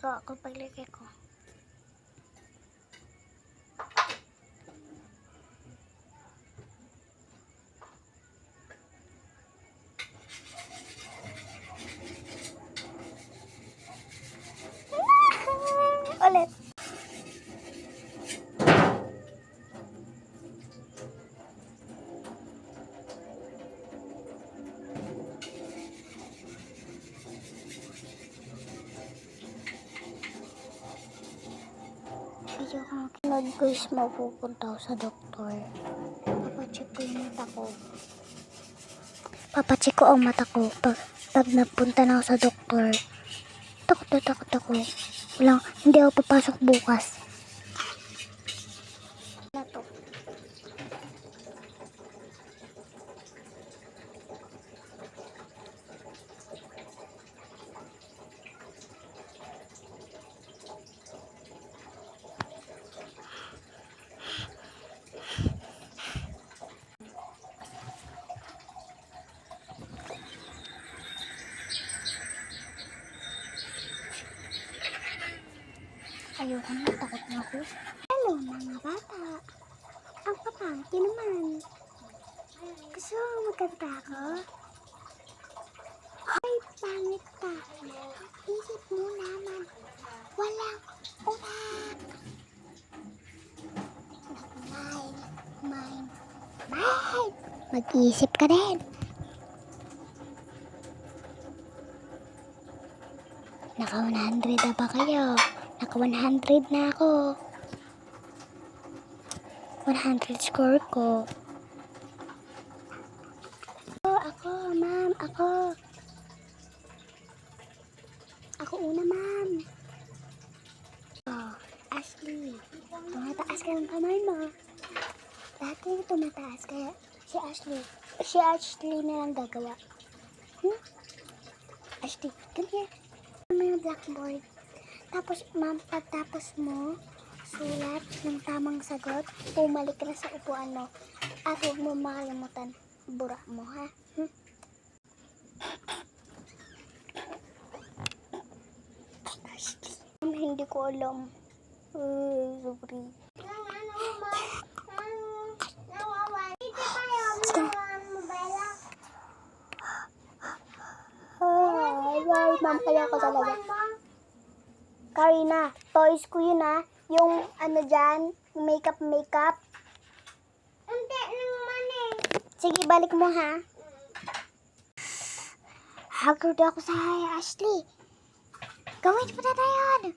Ito ako paglagay ko. Ulit. Video ko nag-guys, mapupunta ako sa doktor. Papacheck ko yung mata ko. Papacheck ko ang mata ko. Pag napunta na ako sa doktor, takot ako. Hindi ako papasok bukas. Na to. Ayoko na, takot na ako. Hello mga bata. Ang papangti naman. Gusto mo magkanta ako? Ay, pangit ka. Isip mo naman. Walang utak. Mind. Mag-iisip ka din. Naka 100 na ba kayo? Naka 100 na ako. 100 score ko. Ako, ma'am. Ako una, ma'am. Oh, Ashley. Tumataas ka ng kamay mo. Dati tumataas kaya si Ashley na lang gagawa. Ashley, come here. May blackboard. Tapos, ma'am, pagtapos mo, sulat ng tamang sagot, pumalik na sa upuan mo. At huwag mo makalimutan, bura mo, ha? Hindi ko alam. Sorry. Ma'am, kaya ko talaga. Karina, toys ko yun ha. Yung ano dyan, makeup. Hindi naman eh. Sige, balik mo ha. Haggard ako sa Ashley. Gawin mo na yun.